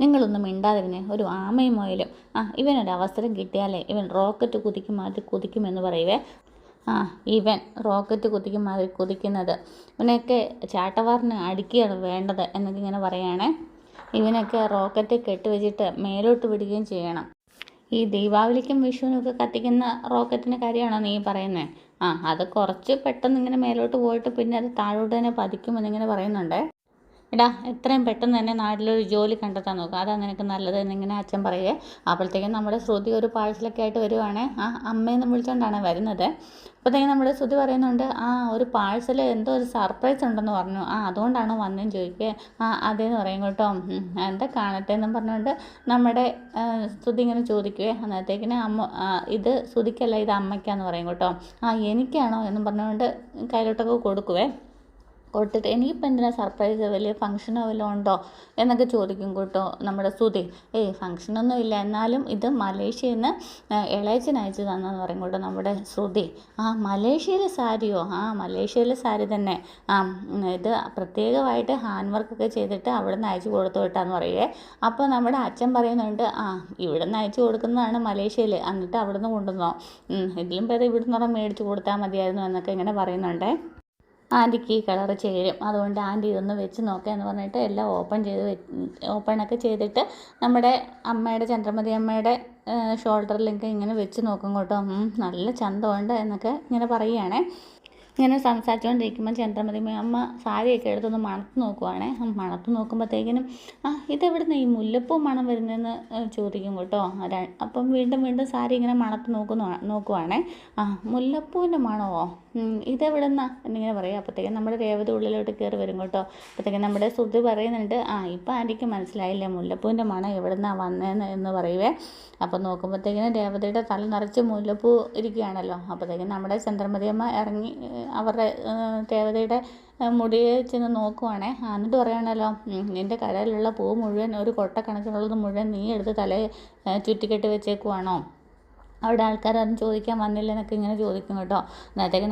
നിങ്ങളൊന്നും മിണ്ടാതിരുന്നേ, ഒരു ആമയും മുയലും. ഇവനൊരു അവസരം കിട്ടിയാലേ ഇവൻ റോക്കറ്റ് കുതിക്കും മാതിരി കുതിക്കുമെന്ന് പറയുവേ. ഇവൻ റോക്കറ്റ് കുതിക്കും മാതിരി കുതിക്കുന്നത്, ഇവനെയൊക്കെ ചാട്ടവാറിന് അടിക്കുകയാണ് വേണ്ടത് എന്നൊക്കെ ഇങ്ങനെ പറയുകയാണേ. ഇവനൊക്കെ റോക്കറ്റ് കെട്ടുവെച്ചിട്ട് മേലോട്ട് വിടുകയും ചെയ്യണം. ഈ ദീപാവലിക്കും വിഷുവിനും ഒക്കെ കത്തിക്കുന്ന റോക്കറ്റിൻ്റെ കാര്യമാണോ നീ പറയുന്നത്? അത് കുറച്ച് പെട്ടെന്ന് ഇങ്ങനെ മേലോട്ട് പോയിട്ട് പിന്നെ അത് താഴോട്ട് തന്നെ പതിക്കുമെന്നിങ്ങനെ പറയുന്നുണ്ടേ. എടാ, എത്രയും പെട്ടെന്ന് തന്നെ നാട്ടിലൊരു ജോലി കണ്ടെത്താൻ നോക്കുക, അതാണ് നിനക്ക് നല്ലത് എന്നിങ്ങനെ അച്ഛൻ പറയുക. അപ്പോഴത്തേക്കും നമ്മുടെ ശ്രുതി ഒരു പാഴ്സലൊക്കെ ആയിട്ട് വരുവാണ്. അമ്മയെന്ന് വിളിച്ചുകൊണ്ടാണ് വരുന്നത്. അപ്പോഴത്തേക്കും നമ്മുടെ ശ്രുതി പറയുന്നുണ്ട്, ഒരു പാഴ്സൽ എന്തോ ഒരു സർപ്രൈസ് ഉണ്ടെന്ന് പറഞ്ഞു, അതുകൊണ്ടാണോ വന്നതെന്ന് ചോദിക്കുക. അതേന്ന് പറയും കേട്ടോ. എന്താ കാണട്ടെ എന്നും പറഞ്ഞുകൊണ്ട് നമ്മുടെ ശ്രുതി ഇങ്ങനെ ചോദിക്കുവേ. അന്നേരത്തേക്കിന് അമ്മ, ഇത് ശ്രുതിക്കല്ല, ഇത് അമ്മയ്ക്കാന്ന് പറയും കേട്ടോ. എനിക്കാണോ എന്നും പറഞ്ഞുകൊണ്ട് കയ്യിലോട്ടൊക്കെ കൊടുക്കുവേ. കൊടുത്തിട്ട് എനിക്കിപ്പോൾ എന്തിനാ സർപ്രൈസ്, വലിയ ഫംഗ്ഷനോ വല്ലതും ഉണ്ടോ എന്നൊക്കെ ചോദിക്കും കേട്ടോ നമ്മുടെ ശ്രുതി. ഫംഗ്ഷനൊന്നും ഇല്ല, എന്നാലും ഇത് മലേഷ്യയിൽ നിന്ന് ഇളയച്ചൻ അയച്ചു തന്നെന്ന് പറയും കേട്ടോ നമ്മുടെ ശ്രുതി. മലേഷ്യയിലെ സാരിയോ? മലേഷ്യയിലെ സാരി തന്നെ. ഇത് പ്രത്യേകമായിട്ട് ഹാൻഡ് വർക്കൊക്കെ ചെയ്തിട്ട് അവിടെ നിന്ന് അയച്ചു കൊടുത്തു വിട്ടാന്ന് പറയുവേ. അപ്പോൾ നമ്മുടെ അച്ഛൻ പറയുന്നുണ്ട്, ഇവിടെ നിന്ന് അയച്ചു കൊടുക്കുന്നതാണ് മലേഷ്യയിൽ, എന്നിട്ട് അവിടെ നിന്ന് കൊണ്ടുവന്നോ, ഇതിലും പേര് ഇവിടെ നിന്ന് മേടിച്ച് കൊടുത്താൽ മതിയായിരുന്നു എന്നൊക്കെ ഇങ്ങനെ പറയുന്നുണ്ട്. ആൻറ്റിക്ക് ഈ കളറ് ചേരും, അതുകൊണ്ട് ആൻറ്റി ഇതൊന്ന് വെച്ച് നോക്കാം എന്ന് പറഞ്ഞിട്ട് എല്ലാം ഓപ്പണൊക്കെ ചെയ്തിട്ട് നമ്മുടെ അമ്മയുടെ, ചന്ദ്രമതി അമ്മയുടെ ഷോൾഡറിലൊക്കെ ഇങ്ങനെ വെച്ച് നോക്കും കേട്ടോ. നല്ല ചന്തമുണ്ട് എന്നൊക്കെ ഇങ്ങനെ പറയുകയാണേ. ഇങ്ങനെ സംസാരിച്ചുകൊണ്ടിരിക്കുമ്പോൾ ചന്ദ്രമതി അമ്മ സാരിയൊക്കെ എടുത്തൊന്ന് മണത്ത് നോക്കുവാണേ. മണത്ത് നോക്കുമ്പോഴത്തേക്കിനും ഇതെവിടുന്ന് ഈ മുല്ലപ്പൂ മണം വരുന്നതെന്ന് ചോദിക്കും കേട്ടോ. അപ്പം വീണ്ടും സാരി ഇങ്ങനെ മണത്ത് നോക്കുവാണേ. മുല്ലപ്പൂവിൻ്റെ മണമോ, ഇതെവിടുന്നാ എന്നിങ്ങനെ പറയും. അപ്പോഴത്തേക്കും നമ്മുടെ രേവതി ഉള്ളിലോട്ട് കയറി വരും കേട്ടോ. അപ്പോഴത്തേക്കും നമ്മുടെ ശ്രുതി പറയുന്നുണ്ട്, ഇപ്പം ആൻറ്റിക്ക് മനസ്സിലായില്ലേ മുല്ലപ്പൂവിൻ്റെ മണം എവിടുന്നാണ് വന്നതെന്ന് എന്ന് പറയുവേ. അപ്പോൾ നോക്കുമ്പോഴത്തേക്കിനും രേവതിയുടെ തല നിറച്ച് മുല്ലപ്പൂ ഇരിക്കുകയാണല്ലോ. അപ്പോഴത്തേക്കും നമ്മുടെ ചന്ദ്രമതി അമ്മ ഇറങ്ങി അവരുടെ രേവതിയുടെ മുടിയെ ചെന്ന് നോക്കുവാണേ. എന്നിട്ട് പറയുകയാണല്ലോ, നിൻ്റെ കടയിലുള്ള പൂ മുഴുവൻ, ഒരു കൊട്ടക്കണക്കിനുള്ളത് മുഴുവൻ നീ എടുത്ത് തലയെ ചുറ്റിക്കെട്ടി വെച്ചേക്കുവാണോ? അവിടെ ആൾക്കാരൊന്നും ചോദിക്കാൻ വന്നില്ല എന്നൊക്കെ ഇങ്ങനെ ചോദിക്കും കേട്ടോ. അന്നേരത്തേക്ക്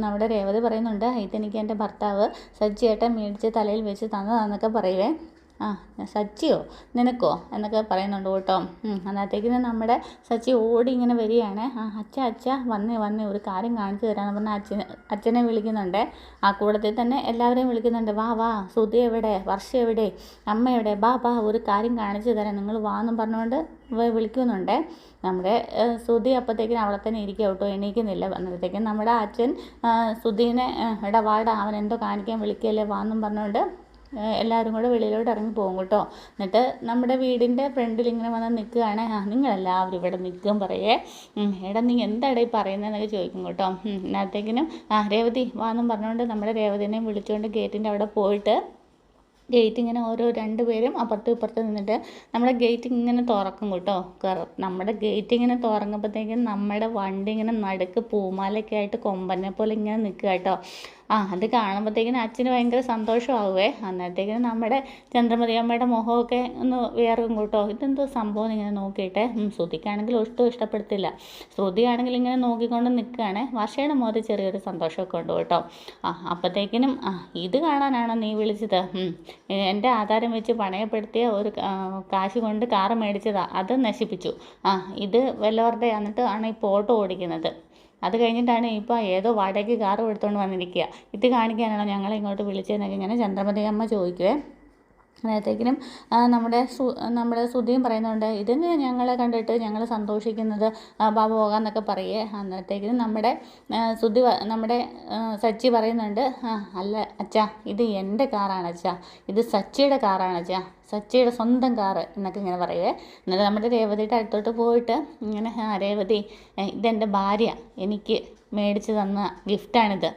നമ്മുടെ രേവതി പറയുന്നുണ്ട്, ഇതെനിക്ക് എൻ്റെ ഭർത്താവ് സജ്ജിയേട്ടൻ മേടിച്ച് തലയിൽ വെച്ച് തന്നതാന്നൊക്കെ പറയുവേ. സച്ചിയോ നിനക്കോ എന്നൊക്കെ പറയുന്നുണ്ട് കേട്ടോ. അന്നേരത്തേക്കിന് നമ്മുടെ സച്ചി ഓടി ഇങ്ങനെ വരികയാണ്. അച്ഛ വന്നേ ഒരു കാര്യം കാണിച്ചു തരാമെന്ന് പറഞ്ഞാൽ അച്ഛനെ വിളിക്കുന്നുണ്ട്. കൂടത്തിൽ തന്നെ എല്ലാവരെയും വിളിക്കുന്നുണ്ട്. വാ ശ്രുതി എവിടെ, വർഷ എവിടെ, അമ്മ എവിടെ, ബാ ഒരു കാര്യം കാണിച്ചു തരാം, നിങ്ങൾ വാന്നും പറഞ്ഞുകൊണ്ട് വിളിക്കുന്നുണ്ട്. നമ്മുടെ ശ്രുതി അപ്പോഴത്തേക്കിനും അവിടെ തന്നെ ഇരിക്കുക കേട്ടോ, എണീക്കുന്നില്ല. അന്നേരത്തേക്കും നമ്മുടെ അച്ഛൻ ശ്രുതിനെ വാടാ, അവൻ എന്തോ കാണിക്കാൻ വിളിക്കുകയല്ലേ വാന്നും പറഞ്ഞുകൊണ്ട് എല്ലാവരും കൂടെ വെളിയിലോട്ട് ഇറങ്ങി പോകും കേട്ടോ. എന്നിട്ട് നമ്മുടെ വീടിൻ്റെ ഫ്രണ്ടിൽ ഇങ്ങനെ വന്ന് നിൽക്കുകയാണ്. നിങ്ങളെല്ലാവരും ഇവിടെ നിൽക്കും പറയേ. എടാ നീ എന്താടാ ഈ പറയുന്നതെന്നൊക്കെ ചോദിക്കും കേട്ടോ. അതിനകത്തേക്കിനും രേവതി വാന്നും പറഞ്ഞുകൊണ്ട് നമ്മുടെ രേവതിനെയും വിളിച്ചുകൊണ്ട് ഗേറ്റിൻ്റെ അവിടെ പോയിട്ട് ഗേറ്റ് ഇങ്ങനെ ഓരോ 2 പേരും അപ്പുറത്തും ഇപ്പുറത്ത് നിന്നിട്ട് നമ്മുടെ ഗേറ്റ് ഇങ്ങനെ തുറക്കും കേട്ടോ. നമ്മുടെ ഗേറ്റ് ഇങ്ങനെ തുറങ്ങുമ്പോഴത്തേക്കും നമ്മുടെ വണ്ടി ഇങ്ങനെ നടുക്ക് പൂമാലയൊക്കെ ആയിട്ട് കൊമ്പനെ പോലെ ഇങ്ങനെ നിൽക്കുക കേട്ടോ. അത് കാണുമ്പോഴത്തേക്കിനും അച്ഛന് ഭയങ്കര സന്തോഷമാവുമേ. അന്നേരത്തേക്കിനും നമ്മുടെ ചന്ദ്രമതി അമ്മയുടെ മുഖമൊക്കെ ഒന്ന് വേർക്കും കേട്ടോ. ഇതെന്തോ സംഭവം ഇങ്ങനെ നോക്കിയിട്ട്. ശ്രുതിക്കാണെങ്കിൽ ഒട്ടും ഇഷ്ടപ്പെടുത്തില്ല. ശ്രുതിയാണെങ്കിൽ ഇങ്ങനെ നോക്കിക്കൊണ്ട് നിൽക്കുകയാണ്. വർഷയുടെ മുഖത്ത് ചെറിയൊരു സന്തോഷമൊക്കെ ഉണ്ട് കേട്ടോ. അപ്പോഴത്തേക്കിനും ഇത് കാണാനാണോ നീ വിളിച്ചത്? എൻ്റെ ആധാരം വെച്ച് പണയപ്പെടുത്തിയ ഒരു കാശ് കൊണ്ട് കാറ് മേടിച്ചതാണ്, അത് നശിപ്പിച്ചു. ഇത് വല്ലവരുടെ എന്നിട്ട് ആണ് ഇപ്പോൾ ഓട്ടോ ഓടിക്കുന്നത്. അത് കഴിഞ്ഞിട്ടാണ് ഇപ്പോൾ ഏതോ വാടകയ്ക്ക് കാറ് എടുത്തുകൊണ്ട് വന്നിരിക്കുക. ഇത് കാണിക്കാനാണോ ഞങ്ങളെ ഇങ്ങോട്ട് വിളിച്ചതെന്നൊക്കെ ഇങ്ങനെ ചന്ദ്രമതി അമ്മ ചോദിക്കുവേ. അന്നേരത്തേക്കിനും നമ്മുടെ ശ്രുതിയും പറയുന്നുണ്ട്, ഇതിന് ഞങ്ങളെ കണ്ടിട്ട് ഞങ്ങൾ സന്തോഷിക്കുന്നത്, ബാബ പോകാമെന്നൊക്കെ പറയേ. അന്നേരത്തേക്കിനും നമ്മുടെ സച്ചി പറയുന്നുണ്ട്, അല്ല അച്ഛാ, ഇത് എൻ്റെ കാറാണ് അച്ഛാ, ഇത് സച്ചിയുടെ കാറാണ് അച്ഛാ, സച്ചിയുടെ സ്വന്തം കാറ് എന്നൊക്കെ ഇങ്ങനെ പറയുവേ. എന്നിട്ട് നമ്മുടെ രേവതിയുടെ അടുത്തോട്ട് പോയിട്ട് ഇങ്ങനെ, രേവതി, ഇതെൻ്റെ ഭാര്യ എനിക്ക് മേടിച്ച് തന്ന ഗിഫ്റ്റാണിത്.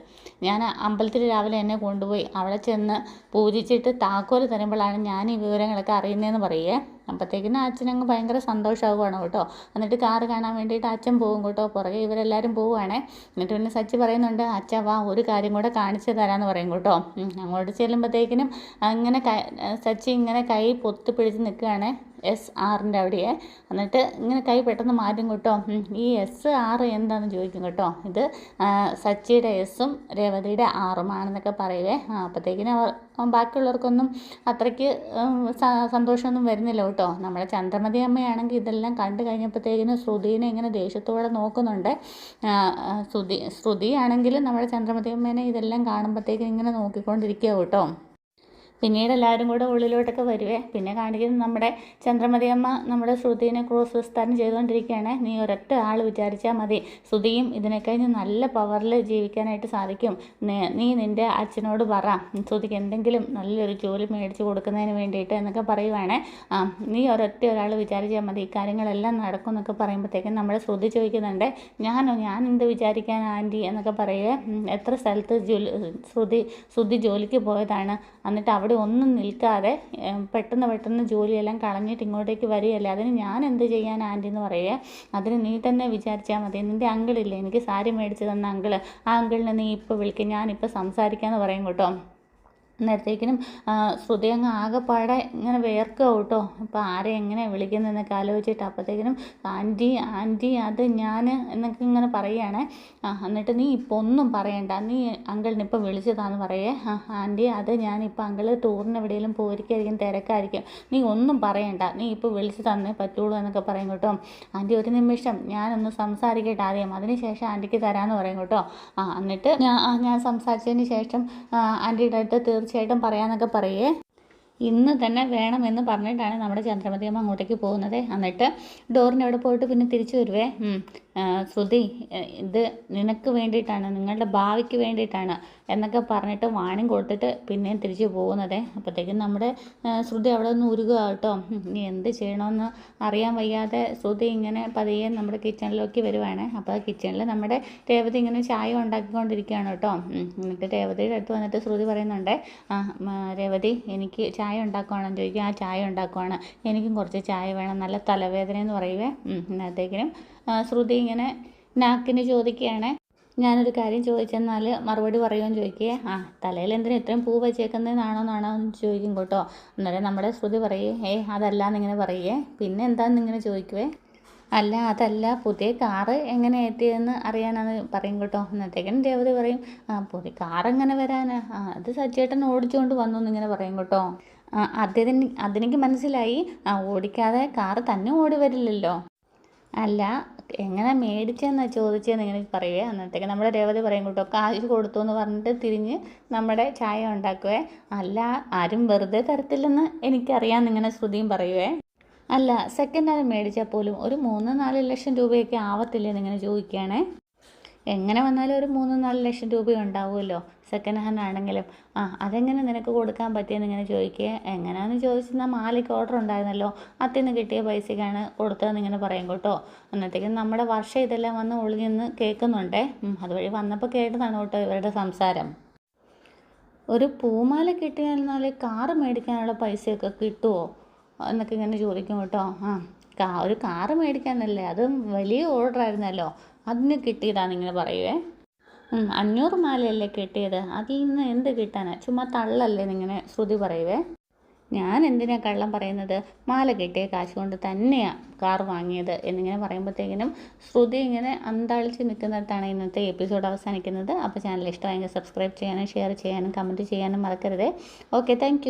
ഞാൻ അമ്പലത്തിൽ രാവിലെ എന്നെ കൊണ്ടുപോയി അവിടെ ചെന്ന് പൂജിച്ചിട്ട് താക്കോൽ തരുമ്പോഴാണ് ഞാൻ ഈ വിവരങ്ങളൊക്കെ അറിയുന്നതെന്ന് പറയേ. അപ്പോഴത്തേക്കിനും അച്ഛനങ്ങ് ഭയങ്കര സന്തോഷമാവുകയാണ് കേട്ടോ. എന്നിട്ട് കാറ് കാണാൻ വേണ്ടിയിട്ട് അച്ഛൻ പോകും കേട്ടോ. പുറകെ ഇവരെല്ലാവരും പോവുകയാണേ. എന്നിട്ട് പിന്നെ സച്ചി പറയുന്നുണ്ട്, അച്ഛ വാ ഒരു കാര്യം കൂടെ കാണിച്ചു തരാമെന്ന് പറയും കേട്ടോ. അങ്ങോട്ട് ചെല്ലുമ്പോഴത്തേക്കിനും അങ്ങനെ സച്ചി ഇങ്ങനെ കൈ പൊത്തി പിടിച്ച് നിൽക്കുകയാണ്. SRൻ്റെ അവിടെയേ. എന്നിട്ട് ഇങ്ങനെ കൈ പെട്ടെന്ന് മാറ്റും കേട്ടോ. ഈ SR എന്താണെന്ന് ചോദിക്കും കേട്ടോ. ഇത് സച്ചിയുടെ എസ്സും രേവതിയുടെ ആറുമാണെന്നൊക്കെ പറയുവേ. അപ്പോഴത്തേക്കിനും ബാക്കിയുള്ളവർക്കൊന്നും അത്രയ്ക്ക് സന്തോഷമൊന്നും വരുന്നില്ല കേട്ടോ. നമ്മുടെ ചന്ദ്രമതി അമ്മയാണെങ്കിൽ ഇതെല്ലാം കണ്ടു കഴിഞ്ഞപ്പോഴത്തേക്കിനും ശ്രുതിനെ ഇങ്ങനെ ദേഷ്യത്തോടെ നോക്കുന്നുണ്ട്. ശ്രുതി ആണെങ്കിലും നമ്മുടെ ചന്ദ്രമതി അമ്മേനെ ഇതെല്ലാം കാണുമ്പോഴത്തേക്കും ഇങ്ങനെ നോക്കിക്കൊണ്ടിരിക്കുക കേട്ടോ. പിന്നീട് എല്ലാവരും കൂടെ ഉള്ളിലോട്ടൊക്കെ വരുവേ. പിന്നെ കാണിക്കുന്നത് നമ്മുടെ ചന്ദ്രമതി അമ്മ നമ്മുടെ ശ്രുതിനെ ക്രോസ് വിസ്താരം ചെയ്തുകൊണ്ടിരിക്കുകയാണ്. നീ ഒരൊറ്റ ആൾ വിചാരിച്ചാൽ മതി, ശ്രുതിയും ഇതിനെക്കഴിഞ്ഞ് നല്ല പവറിൽ ജീവിക്കാനായിട്ട് സാധിക്കും. നീ നിൻ്റെ അച്ഛനോട് പറ ശ്രുതിക്ക് എന്തെങ്കിലും നല്ലൊരു ജോലി മേടിച്ച് കൊടുക്കുന്നതിന് വേണ്ടിയിട്ട് എന്നൊക്കെ പറയുവാണ്. നീ ഒരൊറ്റ ഒരാൾ വിചാരിച്ചാൽ മതി, ഈ കാര്യങ്ങളെല്ലാം നടക്കും എന്നൊക്കെ പറയുമ്പോഴത്തേക്കും നമ്മുടെ ശ്രുതി ചോദിക്കുന്നുണ്ട്, ഞാൻ എന്ത് വിചാരിക്കാൻ ആൻറ്റി എന്നൊക്കെ പറയുവേ. എത്ര സ്ഥലത്ത് ശ്രുതി ജോലിക്ക് പോയതാണ്, എന്നിട്ട് അവിടെ ഒന്നും നിൽക്കാതെ പെട്ടെന്ന് ജോലിയെല്ലാം കളഞ്ഞിട്ട് ഇങ്ങോട്ടേക്ക് വരികയല്ലേ, അതിന് ഞാൻ എന്ത് ചെയ്യാൻ ആൻറ്റി എന്ന് പറയുക. അതിന് നീ തന്നെ വിചാരിച്ചാൽ മതി. നിൻ്റെ അങ്കിളില്ലേ, എനിക്ക് സാരി മേടിച്ച് തന്ന അങ്കിള്, ആ അങ്കിളിനെ നീ ഇപ്പോൾ വിളിക്കും, ഞാനിപ്പോൾ സംസാരിക്കാമെന്ന് പറയും കേട്ടോ. നേരത്തേക്കിനും ശ്രുതി അങ്ങ് ആകെപ്പാടെ ഇങ്ങനെ വേർക്കുക കേട്ടോ. ഇപ്പോൾ ആരെ എങ്ങനെ വിളിക്കുന്നതെന്നൊക്കെ ആലോചിച്ചിട്ട് അപ്പോഴത്തേക്കിനും ആൻറ്റി അത് ഞാൻ എന്നൊക്കെ ഇങ്ങനെ പറയുകയാണ്. എന്നിട്ട് നീ ഇപ്പോൾ ഒന്നും പറയണ്ട, നീ അങ്കിളിന് ഇപ്പോൾ വിളിച്ചതാന്ന് പറയേ. ആൻറ്റി അത് ഞാനിപ്പോൾ അങ്കിള് ടൂറിന് എവിടെയെങ്കിലും പോയിരിക്കായിരിക്കും, തിരക്കായിരിക്കും, നീ ഒന്നും പറയണ്ട, നീ ഇപ്പോൾ വിളിച്ച് തന്നേ പറ്റുള്ളൂ എന്നൊക്കെ പറയും കേട്ടോ. ആൻറ്റി ഒരു നിമിഷം ഞാനൊന്ന് സംസാരിക്കട്ടെ ആദ്യം, അതിന് ശേഷം ആൻറ്റിക്ക് തരാമെന്ന് പറയും കേട്ടോ. എന്നിട്ട് ഞാൻ സംസാരിച്ചതിന് ശേഷം ആൻറ്റിയുടെ അടുത്ത് തീർച്ചയായിട്ടും പറയാമെന്നൊക്കെ പറയേ. ഇന്ന് തന്നെ വേണമെന്ന് പറഞ്ഞിട്ടാണ് നമ്മുടെ ചന്ദ്രമതി അമ്മ അങ്ങോട്ടേക്ക് പോകുന്നത്. എന്നിട്ട് ഡോറിൻ്റെ അവിടെ പോയിട്ട് പിന്നെ തിരിച്ചു വരുവേ. ശ്രുതി, ഇത് നിനക്ക് വേണ്ടിയിട്ടാണ്, നിങ്ങളുടെ ഭാവിക്ക് വേണ്ടിയിട്ടാണ് എന്നൊക്കെ പറഞ്ഞിട്ട് വാണിംഗ് കൊടുത്തിട്ട് പിന്നെയും തിരിച്ച് പോകുന്നത്. അപ്പോഴത്തേക്കും നമ്മുടെ ശ്രുതി അവിടെ നിന്ന് ഉരുകുക കേട്ടോ. ഇനി എന്ത് ചെയ്യണമെന്ന് അറിയാൻ വയ്യാതെ ശ്രുതി ഇങ്ങനെ പതിയെ നമ്മുടെ കിച്ചണിലേക്ക് വരുവാണ്. അപ്പോൾ കിച്ചണിൽ നമ്മുടെ രേവതി ഇങ്ങനെ ചായ ഉണ്ടാക്കിക്കൊണ്ടിരിക്കുകയാണ് കേട്ടോ. എന്നിട്ട് രേവതിയുടെ അടുത്ത് വന്നിട്ട് ശ്രുതി പറയുന്നുണ്ട്, രേവതി എനിക്ക് ചായ ഉണ്ടാക്കുവാണെന്ന് ചോദിക്കും. ആ ചായ ഉണ്ടാക്കുവാണ്, എനിക്കും കുറച്ച് ചായ വേണം, നല്ല തലവേദനയെന്ന് പറയുവേ. അന്നത്തേക്കിനും ശ്രുതി ഇങ്ങനെ നാക്കിന് ചോദിക്കുകയാണ്, ഞാനൊരു കാര്യം ചോദിച്ചെന്നാൽ മറുപടി പറയുമെന്ന് ചോദിക്കുകയെ. തലയിൽ എന്തിനാ ഇത്രയും പൂ വെച്ചേക്കുന്നതെന്നാണോ എന്ന് ചോദിക്കും കേട്ടോ. അന്നേരം നമ്മുടെ ശ്രുതി പറയേ, അതല്ല എന്നിങ്ങനെ പറയേ. പിന്നെ എന്താണെന്നിങ്ങനെ ചോദിക്കുവേ. അല്ല അതല്ല, പുതിയ കാറ് എങ്ങനെ എത്തിയതെന്ന് അറിയാനാണ് പറയും കേട്ടോ. എന്നത്തേക്കും രേവതി പറയും, പുതിയ കാറ് എങ്ങനെ വരാനാ, അത് സച്ചേട്ടൻ ഓടിച്ചുകൊണ്ട് വന്നു എന്നിങ്ങനെ പറയും കേട്ടോ. അതെനിക്ക് മനസ്സിലായി, ഓടിക്കാതെ കാറ് തന്നെ ഓടി വരില്ലല്ലോ. അല്ല എങ്ങനെ മേടിച്ചെന്നാണ് ചോദിച്ചതെന്ന് ഇങ്ങനെ പറയുവേ. അന്നത്തേക്ക് നമ്മുടെ രേവതി പറയും കേട്ടോ, കാശ് കൊടുത്തു എന്ന് പറഞ്ഞിട്ട് തിരിഞ്ഞ് നമ്മുടെ ചായ ഉണ്ടാക്കുവേ. അല്ല ആരും വെറുതെ തരത്തില്ലെന്ന് എനിക്കറിയാമെന്ന് ഇങ്ങനെ ശ്രുതിയും പറയുവേ. അല്ല സെക്കൻഡ് ഹാൻഡ് മേടിച്ചാൽ പോലും ഒരു 3-4 ലക്ഷം രൂപയൊക്കെ ആവത്തില്ലെന്ന് ഇങ്ങനെ ചോദിക്കുകയാണേ. എങ്ങനെ വന്നാലും ഒരു 3-4 ലക്ഷം രൂപ ഉണ്ടാവുമല്ലോ സെക്കൻഡ് ഹാൻഡ് ആണെങ്കിലും. അതെങ്ങനെ നിനക്ക് കൊടുക്കാൻ പറ്റിയെന്ന് ഇങ്ങനെ ചോദിക്കുക. എങ്ങനെയാണെന്ന് ചോദിച്ചാൽ മാലയ്ക്ക് ഓർഡർ ഉണ്ടായിരുന്നല്ലോ, അതിൽ നിന്ന് കിട്ടിയ പൈസയ്ക്കാണ് കൊടുത്തതെന്ന് ഇങ്ങനെ പറയും കേട്ടോ. അന്നത്തേക്കും നമ്മുടെ വർഷം ഇതെല്ലാം വന്ന് ഒളിഞ്ഞെന്ന് കേൾക്കുന്നുണ്ടേ. അതുവഴി വന്നപ്പോൾ കേട്ടതാണ് കേട്ടോ ഇവരുടെ സംസാരം. ഒരു പൂമാല കിട്ടിയാൽ കാറ് മേടിക്കാനുള്ള പൈസയൊക്കെ കിട്ടുമോ എന്നൊക്കെ ഇങ്ങനെ ചോദിക്കും കേട്ടോ. ഒരു കാറ് മേടിക്കാനല്ലേ, അതും വലിയ ഓർഡർ ആയിരുന്നല്ലോ, അതിന് കിട്ടിയതാണെന്നിങ്ങനെ പറയുവേ. 500 മാലയല്ലേ കിട്ടിയത്, അതിൽ നിന്ന് എന്ത് കിട്ടാനാ, ചുമ്മാ തള്ളല്ലേ എന്നിങ്ങനെ ശ്രുതി പറയുവേ. ഞാൻ എന്തിനാ കള്ളം പറയുന്നത്, മാല കിട്ടിയ കാശ് കൊണ്ട് തന്നെയാണ് കാർ വാങ്ങിയത് എന്നിങ്ങനെ പറയുമ്പോഴത്തേക്കിനും ശ്രുതി ഇങ്ങനെ അന്താളിച്ച് നിൽക്കുന്നിടത്താണ് ഇന്നത്തെ എപ്പിസോഡ് അവസാനിക്കുന്നത്. അപ്പോൾ ചാനൽ ഇഷ്ടമായെങ്കിൽ സബ്സ്ക്രൈബ് ചെയ്യാനും ഷെയർ ചെയ്യാനും കമൻറ്റ് ചെയ്യാനും മറക്കരുത്. Okay, thank